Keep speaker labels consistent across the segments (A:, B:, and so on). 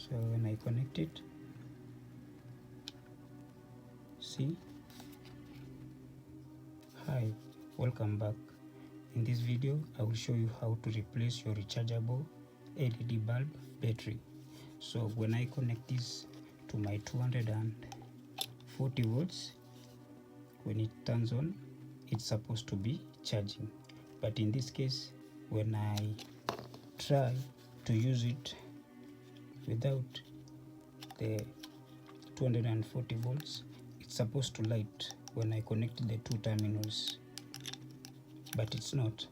A: So when I connect it, see, hi, welcome back. In this video I will show you how to replace your rechargeable LED bulb battery. So when I connect this to my 240 volts, when it turns on, it's supposed to be charging, but in this case, when I try to use it without the 240 volts, it's supposed to light when I connect the two terminals, but it's not.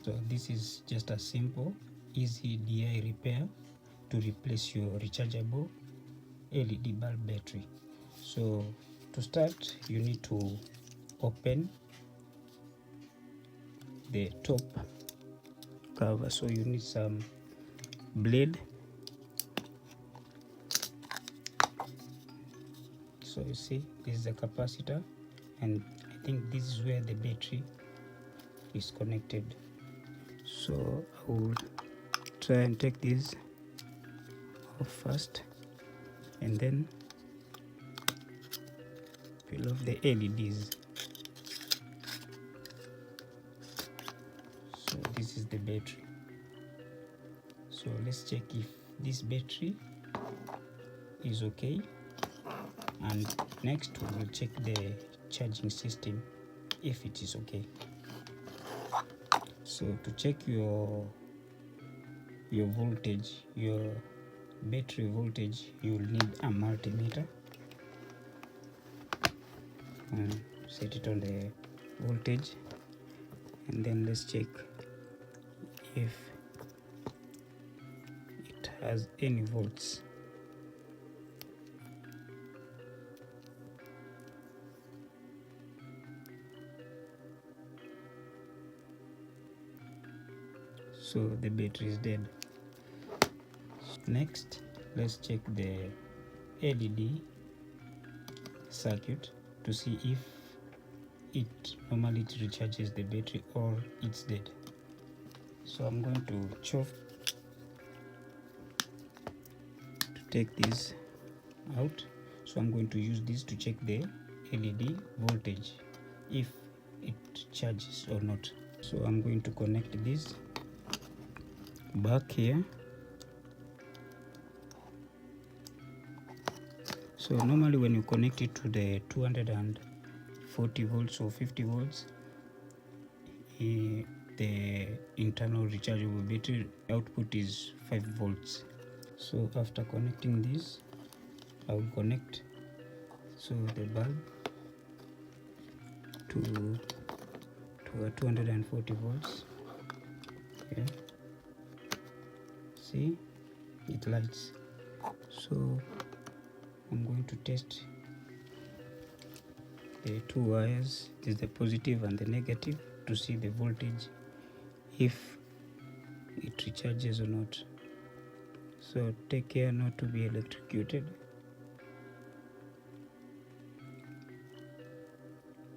A: So this is just a simple, easy DIY repair to replace your rechargeable LED bulb battery. So to start, you need to open the top cover. So you need some blade. So you see, this is the capacitor, and I think this is where the battery is connected. So I will try and take this off first, and then peel off the LEDs. So this is the battery. So let's check if this battery is okay, and next we will check the charging system if it is okay. So to check your voltage, your battery voltage, you will need a multimeter. Set it on the voltage, and then let's check if it has any volts. So the battery is dead. Next, let's check the LED circuit to see if it normally recharges the battery or it's dead. So I'm going to take this out. So I'm going to use this to check the LED voltage, if it charges or not. So I'm going to connect this back here. So normally when you connect it to the 240 volts or 50 volts, the internal rechargeable battery output is 5 volts. So after connecting this, I will connect the bulb to a 240 volts. Okay. See, it lights. So I'm going to test the two wires, this is the positive and the negative, to see the voltage, if it recharges or not. So take care not to be electrocuted.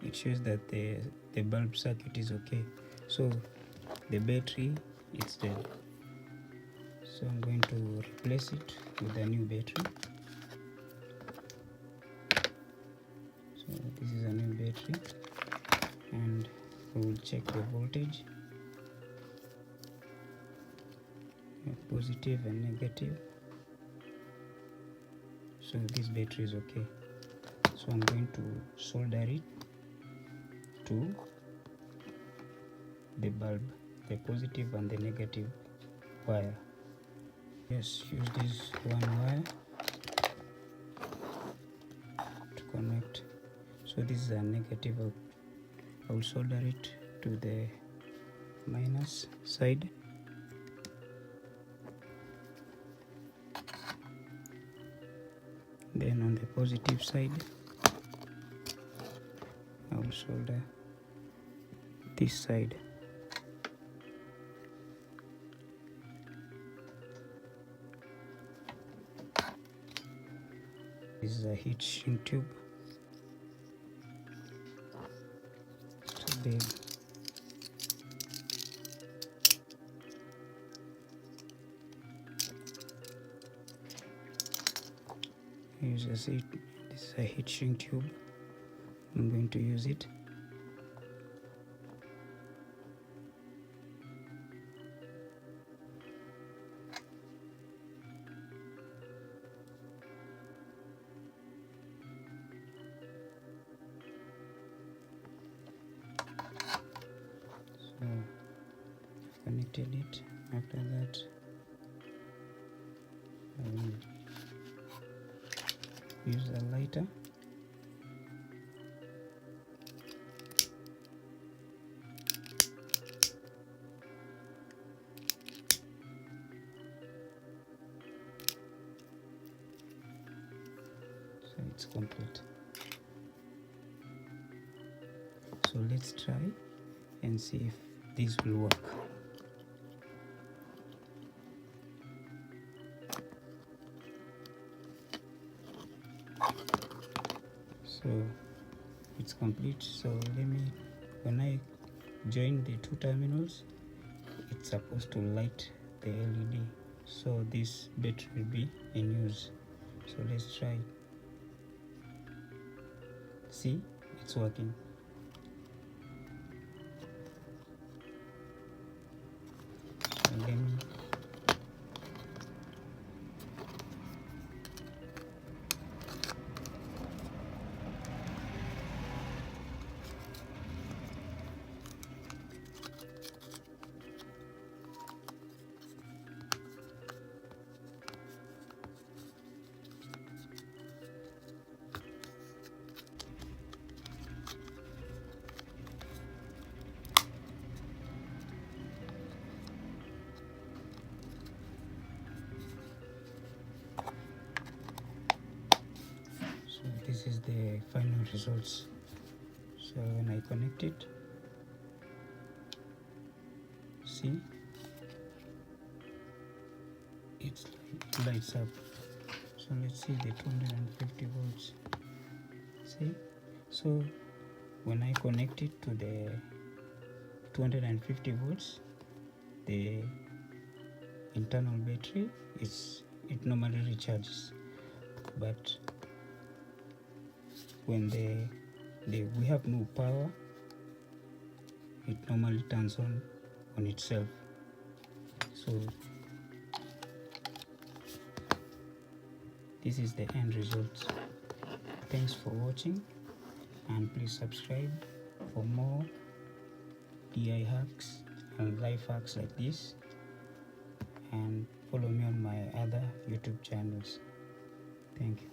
A: It shows that the bulb circuit is okay. So the battery is dead. So I'm going to replace it with a new battery. So this is a new battery, and we will check the voltage, positive and negative. So this battery is okay. So I'm going to solder it to the bulb, the positive and the negative wire. Yes, use this one wire to connect. So this is a negative. I will solder it to the minus side. Then on the positive side, I will solder this side. This is a heat shrink tube. Too big. use this is a heat shrink tube. I'm going to use it. So I've connected it. After that, I will use a lighter. So it's complete. So let's try and see if this will work. So it's complete. So when I join the two terminals, it's supposed to light the LED, so this battery will be in use. So let's try. See, it's working. So let me this is the final results. So when I connect it, see, it lights up. So let's see the 250 volts. See, so when I connect it to the 250 volts, the internal battery it normally recharges, but when we have no power, it normally turns on itself. So this is the end result. Thanks for watching, and please subscribe for more DI hacks and life hacks like this, and follow me on my other YouTube channels. Thank you.